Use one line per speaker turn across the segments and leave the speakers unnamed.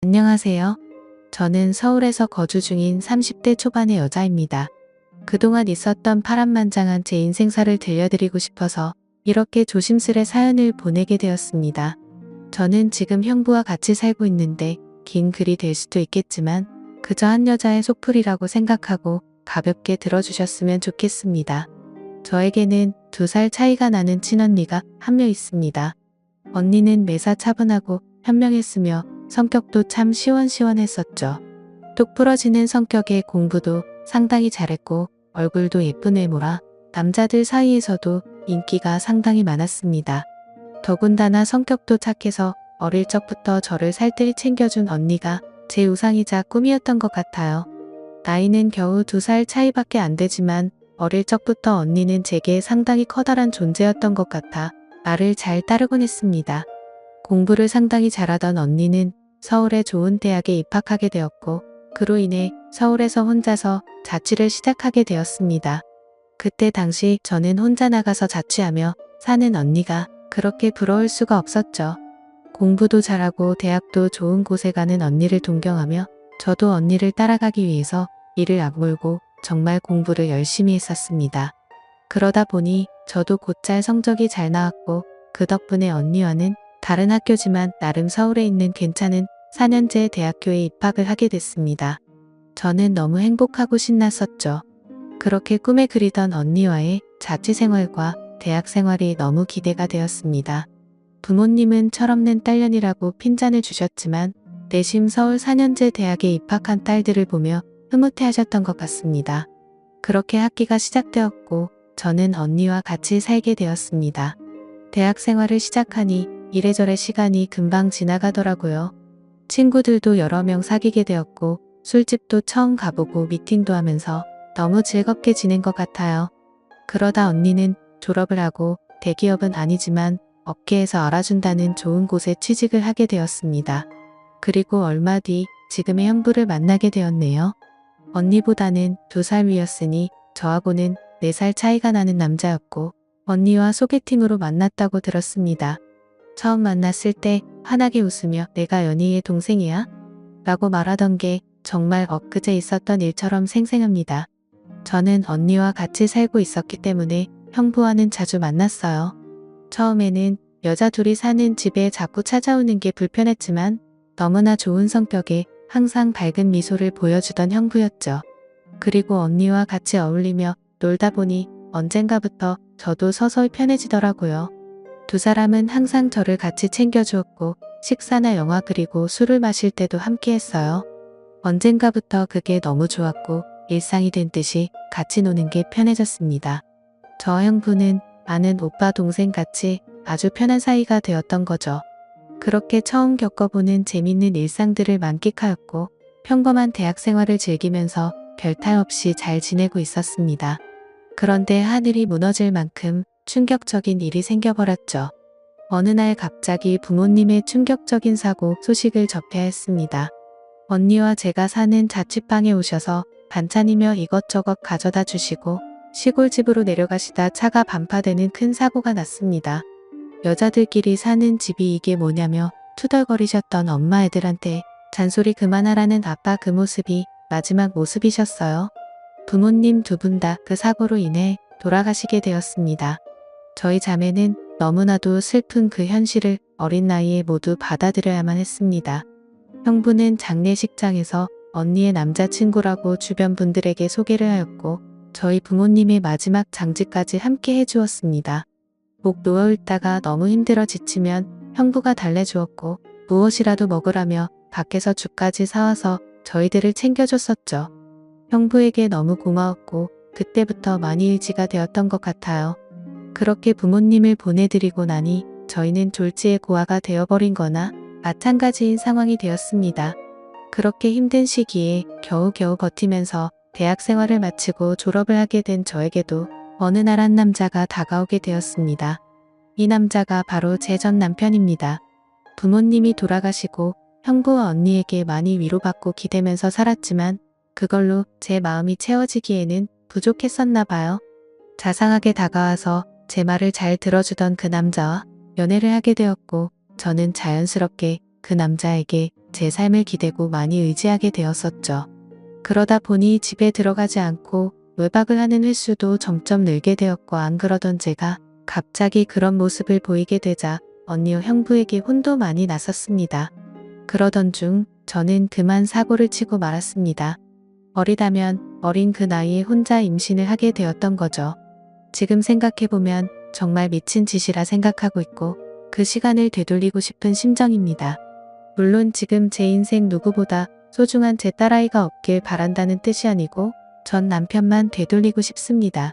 안녕하세요. 저는 서울에서 거주 중인 30대 초반의 여자입니다. 그동안 있었던 파란만장한 제 인생사를 들려드리고 싶어서 이렇게 조심스레 사연을 보내게 되었습니다. 저는 지금 형부와 같이 살고 있는데 긴 글이 될 수도 있겠지만 그저 한 여자의 속풀이라고 생각하고 가볍게 들어주셨으면 좋겠습니다. 저에게는 2살 차이가 나는 친언니가 한 명 있습니다. 언니는 매사 차분하고 현명했으며 성격도 참 시원시원했었죠. 똑 부러지는 성격에 공부도 상당히 잘했고 얼굴도 예쁜 외모라 남자들 사이에서도 인기가 상당히 많았습니다. 더군다나 성격도 착해서 어릴 적부터 저를 살뜰히 챙겨준 언니가 제 우상이자 꿈이었던 것 같아요. 나이는 겨우 2살 차이밖에 안 되지만 어릴 적부터 언니는 제게 상당히 커다란 존재였던 것 같아 말을 잘 따르곤 했습니다. 공부를 상당히 잘하던 언니는 서울의 좋은 대학에 입학하게 되었고 그로 인해 서울에서 혼자서 자취를 시작하게 되었습니다. 그때 당시 저는 혼자 나가서 자취하며 사는 언니가 그렇게 부러울 수가 없었죠. 공부도 잘하고 대학도 좋은 곳에 가는 언니를 존경하며 저도 언니를 따라가기 위해서 이를 악물고 정말 공부를 열심히 했었습니다. 그러다 보니 저도 곧잘 성적이 잘 나왔고 그 덕분에 언니와는 다른 학교지만 나름 서울에 있는 괜찮은 4년제 대학교에 입학을 하게 됐습니다. 저는 너무 행복하고 신났었죠. 그렇게 꿈에 그리던 언니와의 자취 생활과 대학 생활이 너무 기대가 되었습니다. 부모님은 철없는 딸년이라고 핀잔을 주셨지만 내심 서울 4년제 대학에 입학한 딸들을 보며 흐뭇해하셨던 것 같습니다. 그렇게 학기가 시작되었고 저는 언니와 같이 살게 되었습니다. 대학 생활을 시작하니 이래저래 시간이 금방 지나가더라고요. 친구들도 여러 명 사귀게 되었고 술집도 처음 가보고 미팅도 하면서 너무 즐겁게 지낸 것 같아요. 그러다 언니는 졸업을 하고 대기업은 아니지만 업계에서 알아준다는 좋은 곳에 취직을 하게 되었습니다. 그리고 얼마 뒤 지금의 형부를 만나게 되었네요. 언니보다는 2살 위였으니 저하고는 4살 차이가 나는 남자였고 언니와 소개팅으로 만났다고 들었습니다. 처음 만났을 때 환하게 웃으며 내가 연희의 동생이야? 라고 말하던 게 정말 엊그제 있었던 일처럼 생생합니다. 저는 언니와 같이 살고 있었기 때문에 형부와는 자주 만났어요. 처음에는 여자 둘이 사는 집에 자꾸 찾아오는 게 불편했지만 너무나 좋은 성격에 항상 밝은 미소를 보여주던 형부였죠. 그리고 언니와 같이 어울리며 놀다 보니 언젠가부터 저도 서서히 편해지더라고요. 2사람은 항상 저를 같이 챙겨주었고 식사나 영화 그리고 술을 마실 때도 함께 했어요. 언젠가부터 그게 너무 좋았고 일상이 된 듯이 같이 노는 게 편해졌습니다. 저 형부는 아는 오빠 동생 같이 아주 편한 사이가 되었던 거죠. 그렇게 처음 겪어보는 재밌는 일상들을 만끽하였고 평범한 대학 생활을 즐기면서 별탈 없이 잘 지내고 있었습니다. 그런데 하늘이 무너질 만큼 충격적인 일이 생겨버렸죠. 어느 날 갑자기 부모님의 충격적인 사고 소식을 접해야 했습니다. 언니와 제가 사는 자취방에 오셔서 반찬이며 이것저것 가져다 주시고 시골집으로 내려가시다 차가 반파되는 큰 사고가 났습니다. 여자들끼리 사는 집이 이게 뭐냐며 투덜거리셨던 엄마 애들한테 잔소리 그만하라는 아빠 그 모습이 마지막 모습이셨어요. 부모님 2분 다 그 사고로 인해 돌아가시게 되었습니다. 저희 자매는 너무나도 슬픈 그 현실을 어린 나이에 모두 받아들여야만 했습니다. 형부는 장례식장에서 언니의 남자친구라고 주변 분들에게 소개를 하였고 저희 부모님의 마지막 장지까지 함께 해주었습니다. 목 누워있다가 너무 힘들어 지치면 형부가 달래주었고 무엇이라도 먹으라며 밖에서 죽까지 사와서 저희들을 챙겨줬었죠. 형부에게 너무 고마웠고 그때부터 많이 의지가 되었던 것 같아요. 그렇게 부모님을 보내드리고 나니 저희는 졸지의 고아가 되어버린 거나 마찬가지인 상황이 되었습니다. 그렇게 힘든 시기에 겨우겨우 버티면서 대학 생활을 마치고 졸업을 하게 된 저에게도 어느 날 한 남자가 다가오게 되었습니다. 이 남자가 바로 제 전 남편입니다. 부모님이 돌아가시고 형부와 언니에게 많이 위로받고 기대면서 살았지만 그걸로 제 마음이 채워지기에는 부족했었나 봐요. 자상하게 다가와서 제 말을 잘 들어주던 그 남자와 연애를 하게 되었고 저는 자연스럽게 그 남자에게 제 삶을 기대고 많이 의지하게 되었었죠. 그러다 보니 집에 들어가지 않고 외박을 하는 횟수도 점점 늘게 되었고 안 그러던 제가 갑자기 그런 모습을 보이게 되자 언니와 형부에게 혼도 많이 났었습니다. 그러던 중 저는 그만 사고를 치고 말았습니다. 어리다면 어린 그 나이에 혼자 임신을 하게 되었던 거죠. 지금 생각해보면 정말 미친 짓이라 생각하고 있고 그 시간을 되돌리고 싶은 심정입니다. 물론 지금 제 인생 누구보다 소중한 제 딸아이가 없길 바란다는 뜻이 아니고 전 남편만 되돌리고 싶습니다.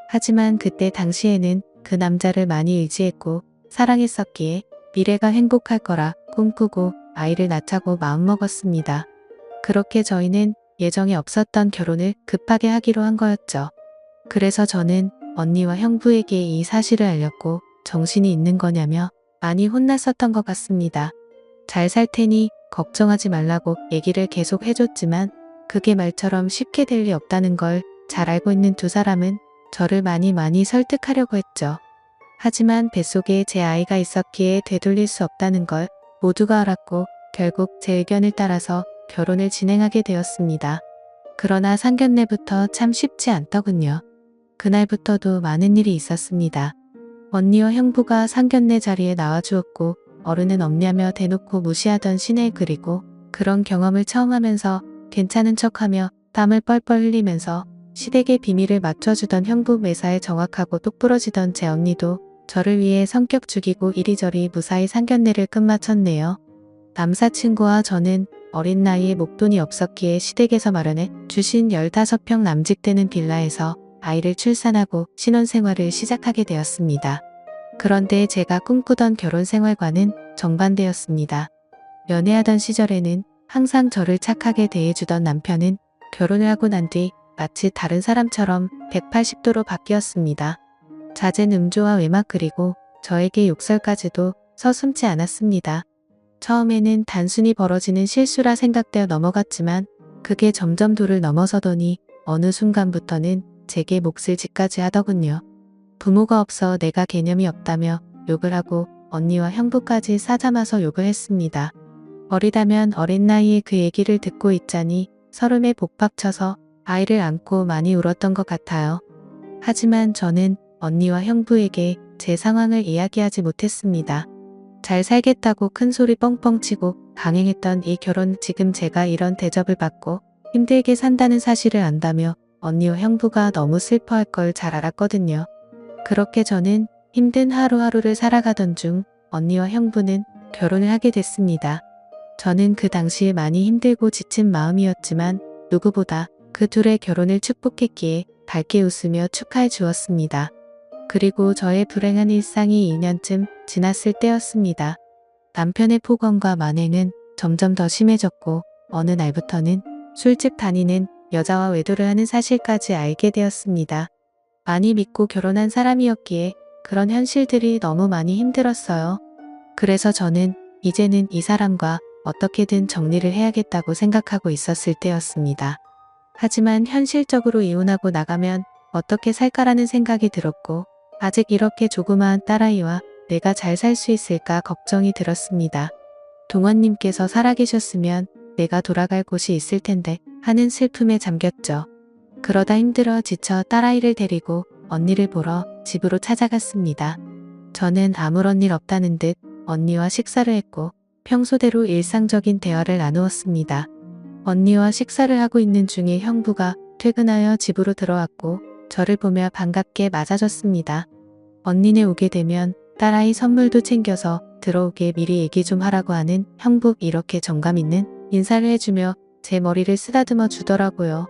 하지만 그때 당시에는 그 남자를 많이 의지했고 사랑했었기에 미래가 행복할 거라 꿈꾸고 아이를 낳자고 마음먹었습니다. 그렇게 저희는 예정에 없었던 결혼을 급하게 하기로 한 거였죠. 그래서 저는 언니와 형부에게 이 사실을 알렸고 정신이 있는 거냐며 많이 혼났었던 것 같습니다. 잘 살 테니 걱정하지 말라고 얘기를 계속 해줬지만 그게 말처럼 쉽게 될 리 없다는 걸 잘 알고 있는 두 사람은 저를 많이 설득하려고 했죠. 하지만 뱃속에 제 아이가 있었기에 되돌릴 수 없다는 걸 모두가 알았고 결국 제 의견을 따라서 결혼을 진행하게 되었습니다. 그러나 상견례부터 참 쉽지 않더군요. 그날부터도 많은 일이 있었습니다. 언니와 형부가 상견례 자리에 나와주었고 어른은 없냐며 대놓고 무시하던 시내 그리고 그런 경험을 처음 하면서 괜찮은 척하며 땀을 뻘뻘 흘리면서 시댁의 비밀을 맞춰주던 형부 매사에 정확하고 똑부러지던 제 언니도 저를 위해 성격 죽이고 이리저리 무사히 상견례를 끝마쳤네요. 남사친구와 저는 어린 나이에 목돈이 없었기에 시댁에서 마련해 주신 15평 남직되는 빌라에서 아이를 출산하고 신혼생활을 시작하게 되었습니다. 그런데 제가 꿈꾸던 결혼 생활과는 정반대였습니다. 연애하던 시절에는 항상 저를 착하게 대해주던 남편은 결혼을 하고 난 뒤 마치 다른 사람처럼 180도로 바뀌었습니다. 잦은 음조와 외막 그리고 저에게 욕설까지도 서슴지 않았습니다. 처음에는 단순히 벌어지는 실수라 생각되어 넘어갔지만 그게 점점 도를 넘어서더니 어느 순간부터는 제게 몫을 짓까지 하더군요. 부모가 없어 내가 개념이 없다며 욕을 하고 언니와 형부까지 싸잡아서 욕을 했습니다. 어리다면 어린 나이에 그 얘기를 듣고 있자니 서름에 복박쳐서 아이를 안고 많이 울었던 것 같아요. 하지만 저는 언니와 형부에게 제 상황을 이야기하지 못했습니다. 잘 살겠다고 큰 소리 뻥뻥 치고 강행했던 이 결혼 지금 제가 이런 대접을 받고 힘들게 산다는 사실을 안다며 언니와 형부가 너무 슬퍼할 걸 잘 알았거든요. 그렇게 저는 힘든 하루하루를 살아가던 중 언니와 형부는 결혼을 하게 됐습니다. 저는 그 당시에 많이 힘들고 지친 마음이었지만 누구보다 그 둘의 결혼을 축복했기에 밝게 웃으며 축하해 주었습니다. 그리고 저의 불행한 일상이 2년쯤 지났을 때였습니다. 남편의 폭언과 만행은 점점 더 심해졌고 어느 날부터는 술집 다니는 여자와 외도를 하는 사실까지 알게 되었습니다. 많이 믿고 결혼한 사람이었기에 그런 현실들이 너무 많이 힘들었어요. 그래서 저는 이제는 이 사람과 어떻게든 정리를 해야겠다고 생각하고 있었을 때였습니다. 하지만 현실적으로 이혼하고 나가면 어떻게 살까라는 생각이 들었고 아직 이렇게 조그마한 딸아이와 내가 잘 살 수 있을까 걱정이 들었습니다. 동원님께서 살아계셨으면 내가 돌아갈 곳이 있을 텐데 하는 슬픔에 잠겼죠. 그러다 힘들어 지쳐 딸아이를 데리고 언니를 보러 집으로 찾아갔습니다. 저는 아무런 일 없다는 듯 언니와 식사를 했고 평소대로 일상적인 대화를 나누었습니다. 언니와 식사를 하고 있는 중에 형부가 퇴근하여 집으로 들어왔고 저를 보며 반갑게 맞아줬습니다. 언니네 오게 되면 딸아이 선물도 챙겨서 들어오게 미리 얘기 좀 하라고 하는 형부 이렇게 정감 있는 인사를 해주며 제 머리를 쓰다듬어 주더라고요.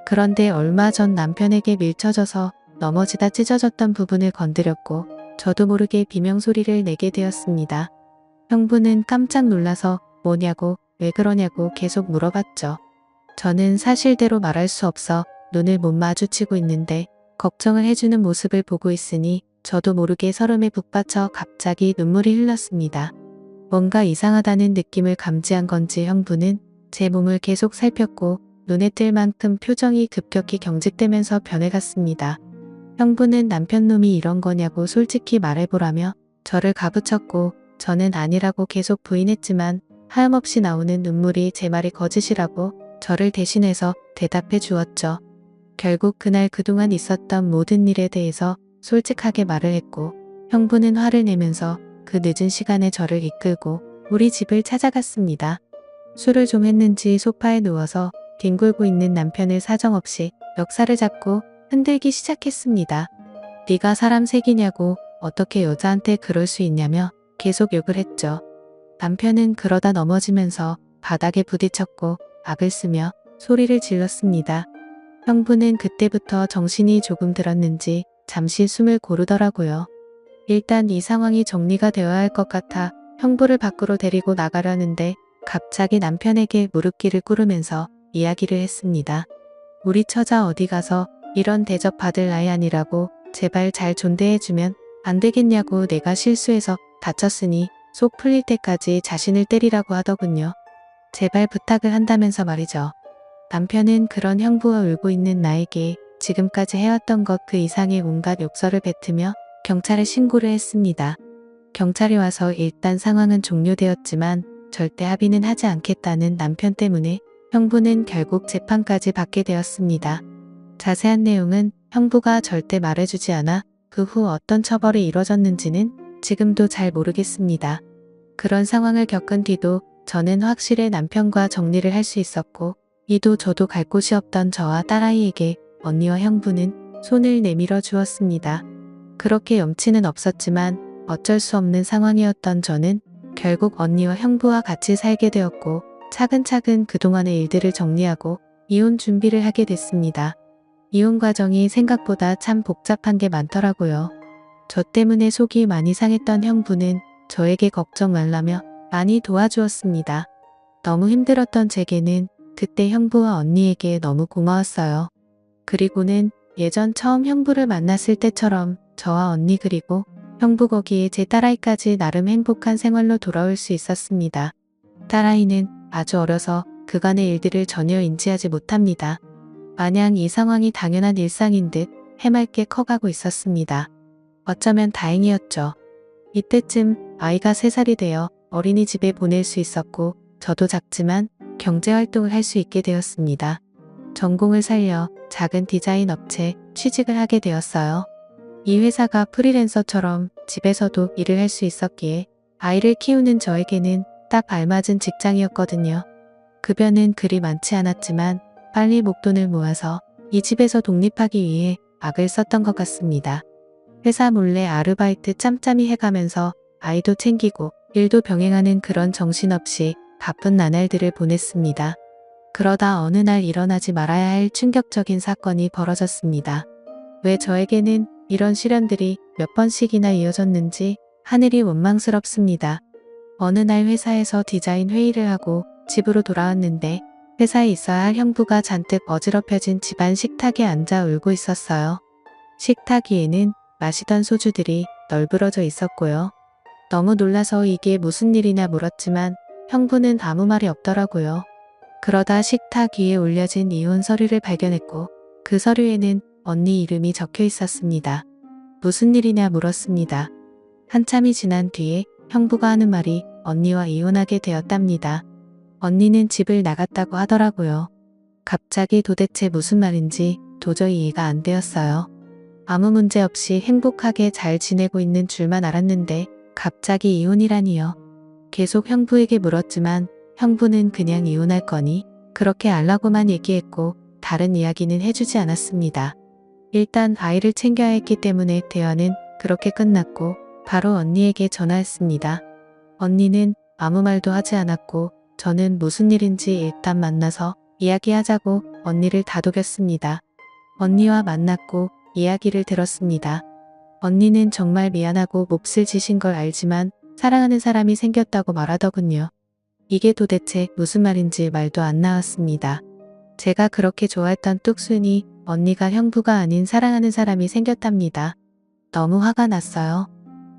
그런데 얼마 전 남편에게 밀쳐져서 넘어지다 찢어졌던 부분을 건드렸고 저도 모르게 비명소리를 내게 되었습니다. 형부는 깜짝 놀라서 뭐냐고 왜 그러냐고 계속 물어봤죠. 저는 사실대로 말할 수 없어 눈을 못 마주치고 있는데 걱정을 해주는 모습을 보고 있으니 저도 모르게 서름에 북받쳐 갑자기 눈물이 흘렀습니다. 뭔가 이상하다는 느낌을 감지한 건지 형부는 제 몸을 계속 살폈고 눈에 띌 만큼 표정이 급격히 경직되면서 변해갔습니다. 형부는 남편 놈이 이런 거냐고 솔직히 말해보라며 저를 가부쳤고 저는 아니라고 계속 부인했지만 하염없이 나오는 눈물이 제 말이 거짓이라고 저를 대신해서 대답해 주었죠. 결국 그날 그동안 있었던 모든 일에 대해서 솔직하게 말을 했고 형부는 화를 내면서 그 늦은 시간에 저를 이끌고 우리 집을 찾아갔습니다. 술을 좀 했는지 소파에 누워서 뒹굴고 있는 남편을 사정없이 멱살을 잡고 흔들기 시작했습니다. 네가 사람 색이냐고 어떻게 여자한테 그럴 수 있냐며 계속 욕을 했죠. 남편은 그러다 넘어지면서 바닥에 부딪혔고 악을 쓰며 소리를 질렀습니다. 형부는 그때부터 정신이 조금 들었는지 잠시 숨을 고르더라고요. 일단 이 상황이 정리가 되어야 할 것 같아 형부를 밖으로 데리고 나가려는데 갑자기 남편에게 무릎길을 꿇으면서 이야기를 했습니다. 우리 처자 어디 가서 이런 대접 받을 나이 아니라고 제발 잘 존대해주면 안 되겠냐고 내가 실수해서 다쳤으니 속 풀릴 때까지 자신을 때리라고 하더군요. 제발 부탁을 한다면서 말이죠. 남편은 그런 형부와 울고 있는 나에게 지금까지 해왔던 것 그 이상의 온갖 욕설을 뱉으며 경찰에 신고를 했습니다. 경찰이 와서 일단 상황은 종료되었지만 절대 합의는 하지 않겠다는 남편 때문에 형부는 결국 재판까지 받게 되었습니다. 자세한 내용은 형부가 절대 말해주지 않아 그 후 어떤 처벌이 이뤄졌는지는 지금도 잘 모르겠습니다. 그런 상황을 겪은 뒤도 저는 확실히 남편과 정리를 할 수 있었고 이도 저도 갈 곳이 없던 저와 딸아이에게 언니와 형부는 손을 내밀어 주었습니다. 그렇게 염치는 없었지만 어쩔 수 없는 상황이었던 저는 결국 언니와 형부와 같이 살게 되었고 차근차근 그동안의 일들을 정리하고 이혼 준비를 하게 됐습니다. 이혼 과정이 생각보다 참 복잡한 게 많더라고요. 저 때문에 속이 많이 상했던 형부는 저에게 걱정 말라며 많이 도와주었습니다. 너무 힘들었던 제게는 그때 형부와 언니에게 너무 고마웠어요. 그리고는 예전 처음 형부를 만났을 때처럼 저와 언니 그리고 형부 거기에 제 딸아이까지 나름 행복한 생활로 돌아올 수 있었습니다. 딸아이는 아주 어려서 그간의 일들을 전혀 인지하지 못합니다. 마냥 이 상황이 당연한 일상인 듯 해맑게 커가고 있었습니다. 어쩌면 다행이었죠. 이때쯤 아이가 3살이 되어 어린이집에 보낼 수 있었고 저도 작지만 경제활동을 할 수 있게 되었습니다. 전공을 살려 작은 디자인 업체 취직을 하게 되었어요. 이 회사가 프리랜서처럼 집에서도 일을 할 수 있었기에 아이를 키우는 저에게는 딱 알맞은 직장이었거든요. 급여는 그리 많지 않았지만 빨리 목돈을 모아서 이 집에서 독립하기 위해 악을 썼던 것 같습니다. 회사 몰래 아르바이트 짬짬이 해가면서 아이도 챙기고 일도 병행하는 그런 정신없이 바쁜 나날들을 보냈습니다. 그러다 어느 날 일어나지 말아야 할 충격적인 사건이 벌어졌습니다. 왜 저에게는 이런 시련들이 몇 번씩이나 이어졌는지 하늘이 원망스럽습니다. 어느 날 회사에서 디자인 회의를 하고 집으로 돌아왔는데 회사에 있어야 할 형부가 잔뜩 어지럽혀진 집안 식탁에 앉아 울고 있었어요. 식탁 위에는 마시던 소주들이 널브러져 있었고요. 너무 놀라서 이게 무슨 일이냐 물었지만 형부는 아무 말이 없더라고요. 그러다 식탁 위에 올려진 이혼 서류를 발견했고 그 서류에는 언니 이름이 적혀 있었습니다. 무슨 일이냐 물었습니다. 한참이 지난 뒤에 형부가 하는 말이 언니와 이혼하게 되었답니다. 언니는 집을 나갔다고 하더라고요. 갑자기 도대체 무슨 말인지 도저히 이해가 안 되었어요. 아무 문제 없이 행복하게 잘 지내고 있는 줄만 알았는데 갑자기 이혼이라니요. 계속 형부에게 물었지만 형부는 그냥 이혼할 거니 그렇게 알라고만 얘기했고 다른 이야기는 해주지 않았습니다. 일단 아이를 챙겨야 했기 때문에 대화는 그렇게 끝났고 바로 언니에게 전화했습니다. 언니는 아무 말도 하지 않았고 저는 무슨 일인지 일단 만나서 이야기하자고 언니를 다독였습니다. 언니와 만났고 이야기를 들었습니다. 언니는 정말 미안하고 몹쓸 짓인 걸 알지만 사랑하는 사람이 생겼다고 말하더군요. 이게 도대체 무슨 말인지 말도 안 나왔습니다. 제가 그렇게 좋아했던 뚝순이 언니가 형부가 아닌 사랑하는 사람이 생겼답니다. 너무 화가 났어요.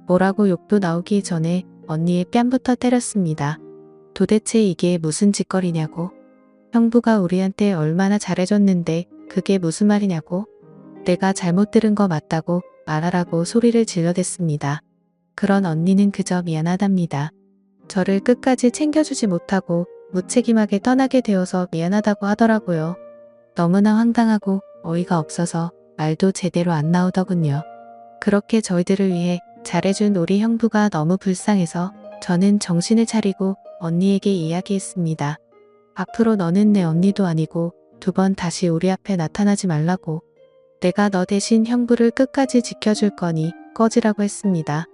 뭐라고 욕도 나오기 전에 언니의 뺨부터 때렸습니다. 도대체 이게 무슨 짓거리냐고. 형부가 우리한테 얼마나 잘해줬는데 그게 무슨 말이냐고. 내가 잘못 들은 거 맞다고 말하라고 소리를 질러댔습니다. 그런 언니는 그저 미안하답니다. 저를 끝까지 챙겨주지 못하고 무책임하게 떠나게 되어서 미안하다고 하더라고요. 너무나 황당하고 어이가 없어서 말도 제대로 안 나오더군요. 그렇게 저희들을 위해 잘해준 우리 형부가 너무 불쌍해서 저는 정신을 차리고 언니에게 이야기했습니다. 앞으로 너는 내 언니도 아니고 2번 다시 우리 앞에 나타나지 말라고. 내가 너 대신 형부를 끝까지 지켜줄 거니 꺼지라고 했습니다.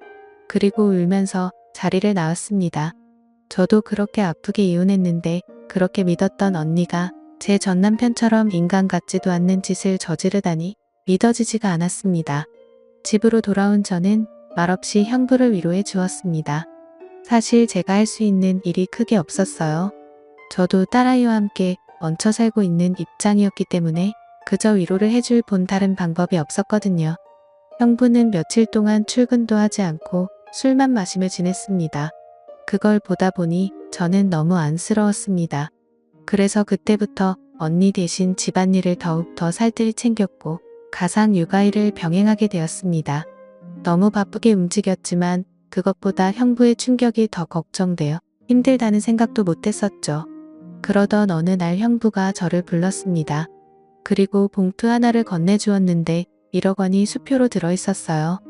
그리고 울면서 자리를 나왔습니다. 저도 그렇게 아프게 이혼했는데 그렇게 믿었던 언니가 제 전남편처럼 인간 같지도 않는 짓을 저지르다니 믿어지지가 않았습니다. 집으로 돌아온 저는 말없이 형부를 위로해 주었습니다. 사실 제가 할 수 있는 일이 크게 없었어요. 저도 딸아이와 함께 얹혀 살고 있는 입장이었기 때문에 그저 위로를 해줄 다른 방법이 없었거든요. 형부는 며칠 동안 출근도 하지 않고 술만 마시며 지냈습니다. 그걸 보다 보니 저는 너무 안쓰러웠습니다. 그래서 그때부터 언니 대신 집안일을 더욱 더 살뜰히 챙겼고 가상 육아일을 병행하게 되었습니다. 너무 바쁘게 움직였지만 그것보다 형부의 충격이 더 걱정되어 힘들다는 생각도 못했었죠. 그러던 어느 날 형부가 저를 불렀습니다. 그리고 봉투 하나를 건네주었는데 1억 원이 수표로 들어있었어요.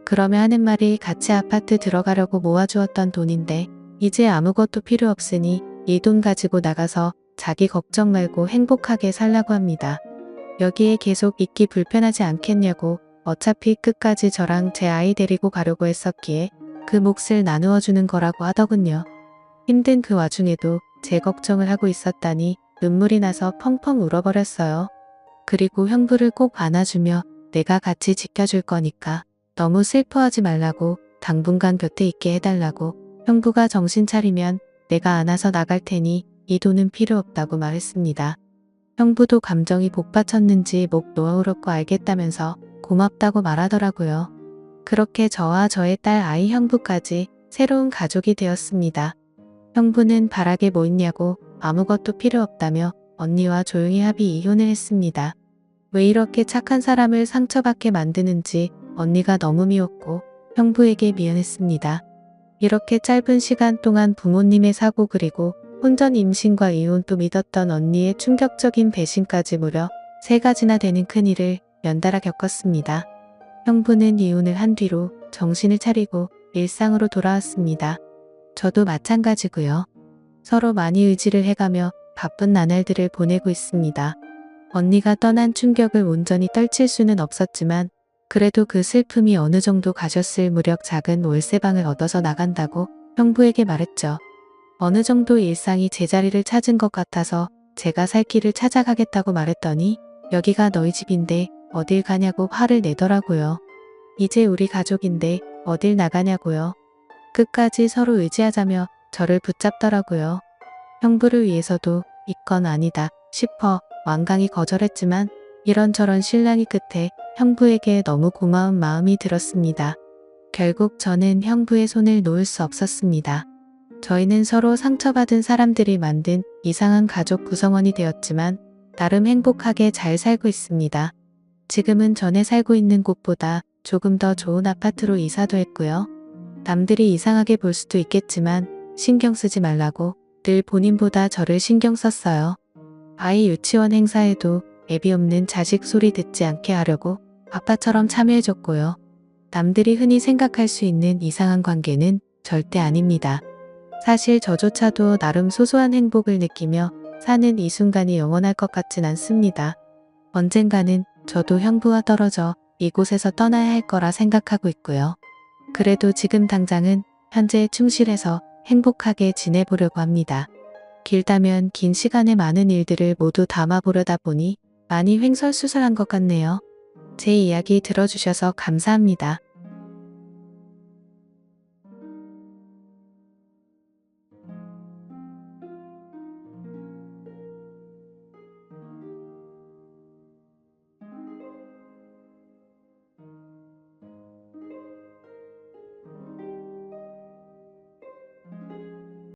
그러며 하는 말이 같이 아파트 들어가려고 모아주었던 돈인데 이제 아무것도 필요 없으니 이 돈 가지고 나가서 자기 걱정 말고 행복하게 살라고 합니다. 여기에 계속 있기 불편하지 않겠냐고. 어차피 끝까지 저랑 제 아이 데리고 가려고 했었기에 그 몫을 나누어 주는 거라고 하더군요. 힘든 그 와중에도 제 걱정을 하고 있었다니 눈물이 나서 펑펑 울어버렸어요. 그리고 형부를 꼭 안아주며 내가 같이 지켜줄 거니까 너무 슬퍼하지 말라고, 당분간 곁에 있게 해달라고, 형부가 정신 차리면 내가 안아서 나갈 테니 이 돈은 필요 없다고 말했습니다. 형부도 감정이 복받쳤는지 목 놓아 울었고 알겠다면서 고맙다고 말하더라고요. 그렇게 저와 저의 딸 아이 형부까지 새로운 가족이 되었습니다. 형부는 바라게 뭐 있냐고 아무것도 필요 없다며 언니와 조용히 합의 이혼을 했습니다. 왜 이렇게 착한 사람을 상처받게 만드는지 언니가 너무 미웠고 형부에게 미안했습니다. 이렇게 짧은 시간 동안 부모님의 사고 그리고 혼전 임신과 이혼 또 믿었던 언니의 충격적인 배신까지 무려 3가지나 되는 큰일을 연달아 겪었습니다. 형부는 이혼을 한 뒤로 정신을 차리고 일상으로 돌아왔습니다. 저도 마찬가지고요. 서로 많이 의지를 해가며 바쁜 나날들을 보내고 있습니다. 언니가 떠난 충격을 온전히 떨칠 수는 없었지만 그래도 그 슬픔이 어느 정도 가셨을 무렵 작은 월세방을 얻어서 나간다고 형부에게 말했죠. 어느 정도 일상이 제자리를 찾은 것 같아서 제가 살 길을 찾아가겠다고 말했더니 여기가 너희 집인데 어딜 가냐고 화를 내더라고요. 이제 우리 가족인데 어딜 나가냐고요. 끝까지 서로 의지하자며 저를 붙잡더라고요. 형부를 위해서도 이건 아니다 싶어 완강히 거절했지만 이런저런 실랑이 끝에 형부에게 너무 고마운 마음이 들었습니다. 결국 저는 형부의 손을 놓을 수 없었습니다. 저희는 서로 상처받은 사람들이 만든 이상한 가족 구성원이 되었지만 나름 행복하게 잘 살고 있습니다. 지금은 전에 살고 있는 곳보다 조금 더 좋은 아파트로 이사도 했고요. 남들이 이상하게 볼 수도 있겠지만 신경 쓰지 말라고 늘 본인보다 저를 신경 썼어요. 아이 유치원 행사에도 애비 없는 자식 소리 듣지 않게 하려고 아빠처럼 참여해줬고요. 남들이 흔히 생각할 수 있는 이상한 관계는 절대 아닙니다. 사실 저조차도 나름 소소한 행복을 느끼며 사는 이 순간이 영원할 것 같진 않습니다. 언젠가는 저도 형부와 떨어져 이곳에서 떠나야 할 거라 생각하고 있고요. 그래도 지금 당장은 현재에 충실해서 행복하게 지내보려고 합니다. 길다면 긴 시간에 많은 일들을 모두 담아보려다 보니 많이 횡설수설한 것 같네요. 제 이야기 들어주셔서 감사합니다.